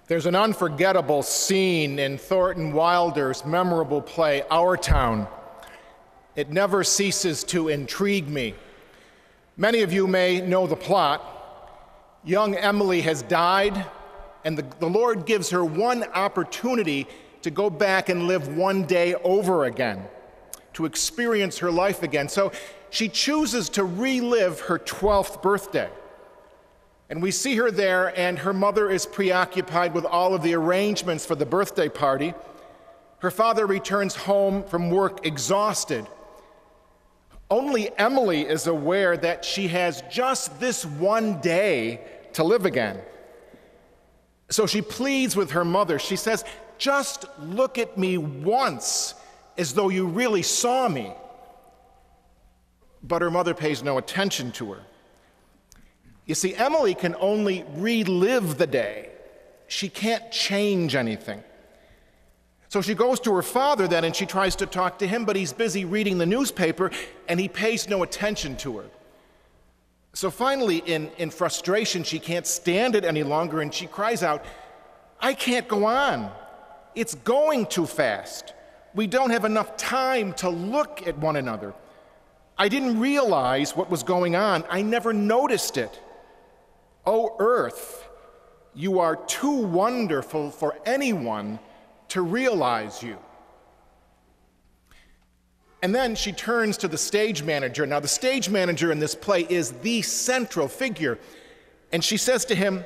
There's an unforgettable scene in Thornton Wilder's memorable play, Our Town. It never ceases to intrigue me. Many of you may know the plot. Young Emily has died, and the Lord gives her one opportunity to go back and live one day over again, to experience her life again. So she chooses to relive her 12th birthday. And we see her there, and her mother is preoccupied with all of the arrangements for the birthday party. Her father returns home from work exhausted. Only Emily is aware that she has just this one day to live again. So she pleads with her mother. She says, "Just look at me once, as though you really saw me." But her mother pays no attention to her. You see, Emily can only relive the day. She can't change anything. So she goes to her father then, and she tries to talk to him, but he's busy reading the newspaper, and he pays no attention to her. So finally, in frustration, she can't stand it any longer, and she cries out, "I can't go on. It's going too fast. We don't have enough time to look at one another. I didn't realize what was going on. I never noticed it. O earth, you are too wonderful for anyone to realize you." And then she turns to the stage manager. Now, the stage manager in this play is the central figure. And she says to him,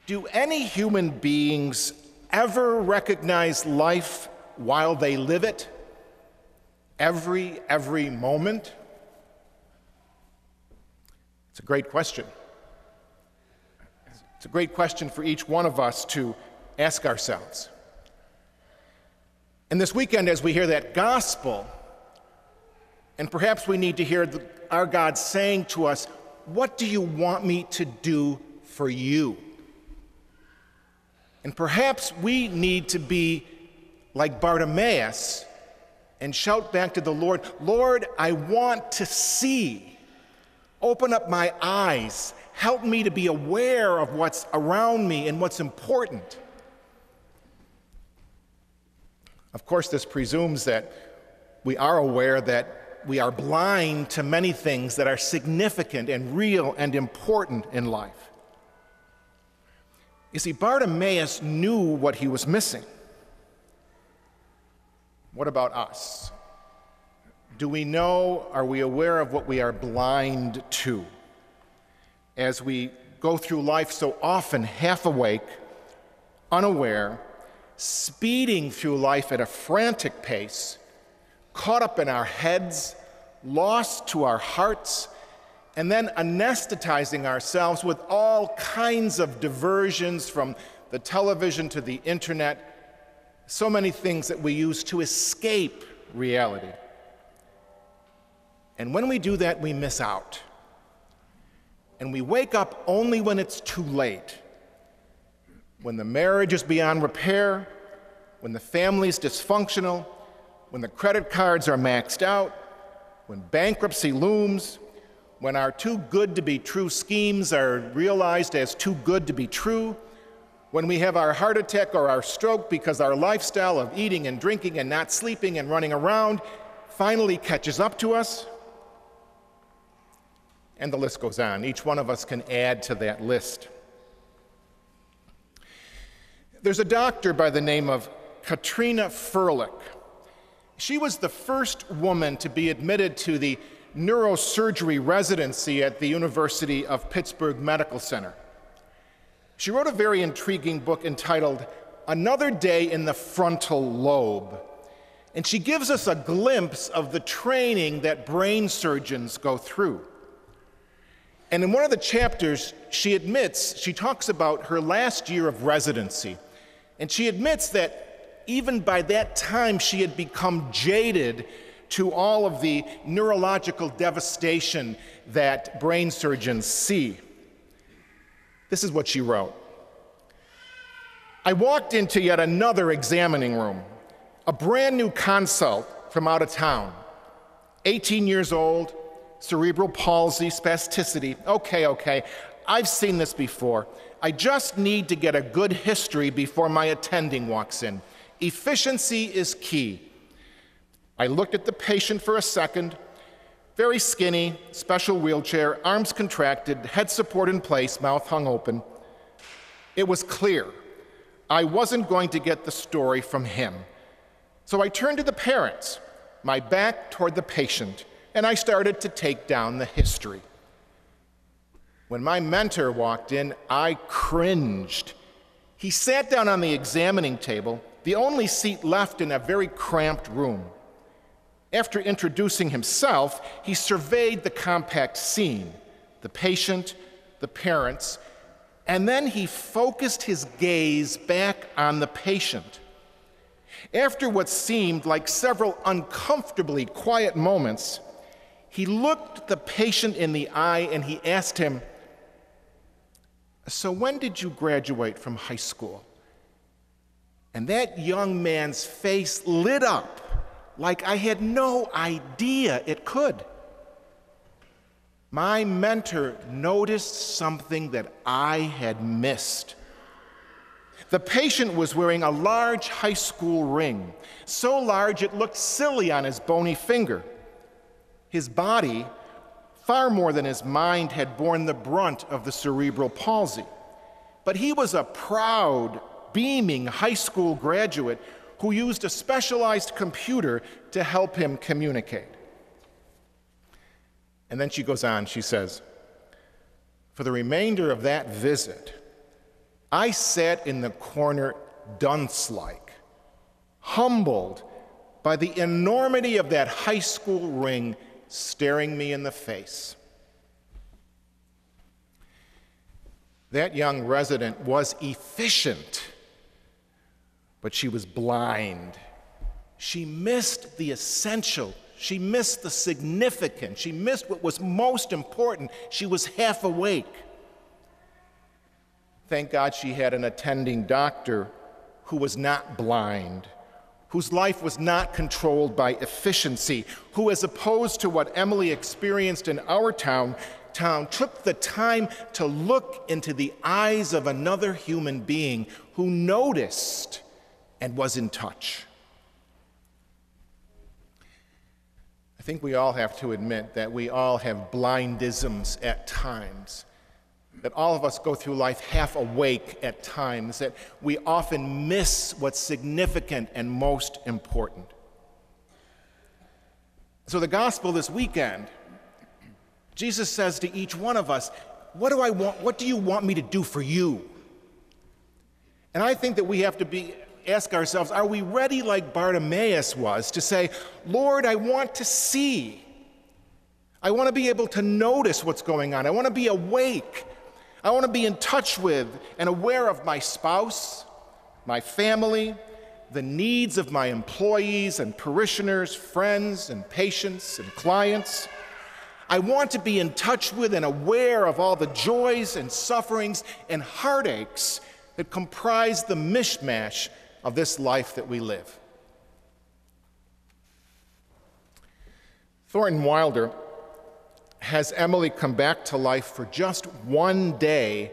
"Do any human beings ever recognize life while they live it? Every moment?" It's a great question. It's a great question for each one of us to ask ourselves. And this weekend, as we hear that gospel, and perhaps we need to hear our God saying to us, "What do you want me to do for you?" And perhaps we need to be like Bartimaeus and shout back to the Lord, "Lord, I want to see. Open up my eyes. Help me to be aware of what's around me and what's important." Of course, this presumes that we are aware that we are blind to many things that are significant and real and important in life. You see, Bartimaeus knew what he was missing. What about us? Do we know, are we aware of what we are blind to? As we go through life so often half awake, unaware, speeding through life at a frantic pace, caught up in our heads, lost to our hearts, and then anesthetizing ourselves with all kinds of diversions from the television to the internet, so many things that we use to escape reality. And when we do that, we miss out. And we wake up only when it's too late. When the marriage is beyond repair, when the family's dysfunctional, when the credit cards are maxed out, when bankruptcy looms, when our too good to be true schemes are realized as too good to be true, when we have our heart attack or our stroke because our lifestyle of eating and drinking and not sleeping and running around finally catches up to us. And the list goes on. Each one of us can add to that list. There's a doctor by the name of Katrina Furlick. She was the first woman to be admitted to the neurosurgery residency at the University of Pittsburgh Medical Center. She wrote a very intriguing book entitled Another Day in the Frontal Lobe. And she gives us a glimpse of the training that brain surgeons go through. And in one of the chapters, she talks about her last year of residency. And she admits that even by that time, she had become jaded to all of the neurological devastation that brain surgeons see. This is what she wrote. "I walked into yet another examining room, a brand new consult from out of town. 18 years old, cerebral palsy, spasticity. Okay. I've seen this before. I just need to get a good history before my attending walks in. Efficiency is key. I looked at the patient for a second. Very skinny, special wheelchair, arms contracted, head support in place, mouth hung open. It was clear I wasn't going to get the story from him. So I turned to the parents, my back toward the patient, and I started to take down the history. When my mentor walked in, I cringed. He sat down on the examining table, the only seat left in a very cramped room. After introducing himself, he surveyed the compact scene, the patient, the parents, and then he focused his gaze back on the patient. After what seemed like several uncomfortably quiet moments, he looked the patient in the eye and he asked him, "So when did you graduate from high school?" And that young man's face lit up like I had no idea it could. My mentor noticed something that I had missed. The patient was wearing a large high school ring, so large it looked silly on his bony finger. His body, far more than his mind, had borne the brunt of the cerebral palsy. But he was a proud, beaming high school graduate who used a specialized computer to help him communicate. And then she goes on, she says, "For the remainder of that visit, I sat in the corner dunce-like, humbled by the enormity of that high school ring staring me in the face." That young resident was efficient, but she was blind. She missed the essential. She missed the significant. She missed what was most important. She was half awake. Thank God she had an attending doctor who was not blind, whose life was not controlled by efficiency, who, as opposed to what Emily experienced in our town, took the time to look into the eyes of another human being who noticed and was in touch. I think we all have to admit that we all have blindisms at times, that all of us go through life half awake at times, that we often miss what's significant and most important. So the gospel this weekend, Jesus says to each one of us, what do you want me to do for you? And I think that we have to ask ourselves, are we ready like Bartimaeus was to say, "Lord, I want to see. I want to be able to notice what's going on. I want to be awake. I want to be in touch with and aware of my spouse, my family, the needs of my employees and parishioners, friends and patients and clients. I want to be in touch with and aware of all the joys and sufferings and heartaches that comprise the mishmash of this life that we live." Thornton Wilder has Emily come back to life for just one day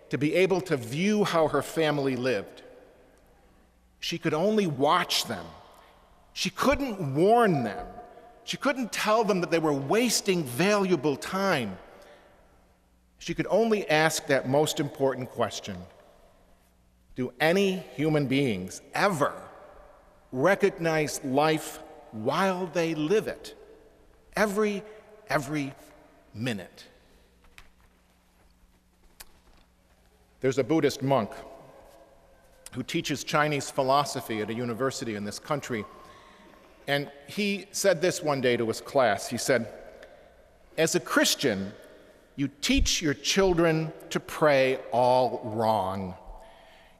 to be able to view how her family lived. She could only watch them. She couldn't warn them. She couldn't tell them that they were wasting valuable time. She could only ask that most important question: do any human beings ever recognize life while they live it? Every minute. There's a Buddhist monk who teaches Chinese philosophy at a university in this country, and he said this one day to his class. He said, "As a Christian, you teach your children to pray all wrong.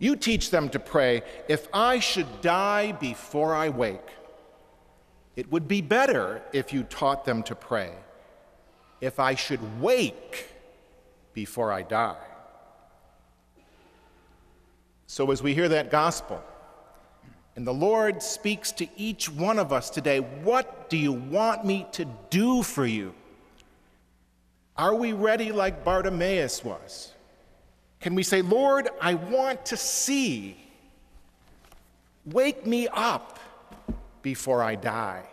You teach them to pray, 'If I should die before I wake.' It would be better if you taught them to pray, 'If I should wake before I die.'" So as we hear that gospel, and the Lord speaks to each one of us today, what do you want me to do for you? Are we ready like Bartimaeus was? Can we say, Lord, I want to see. Wake me up before I die.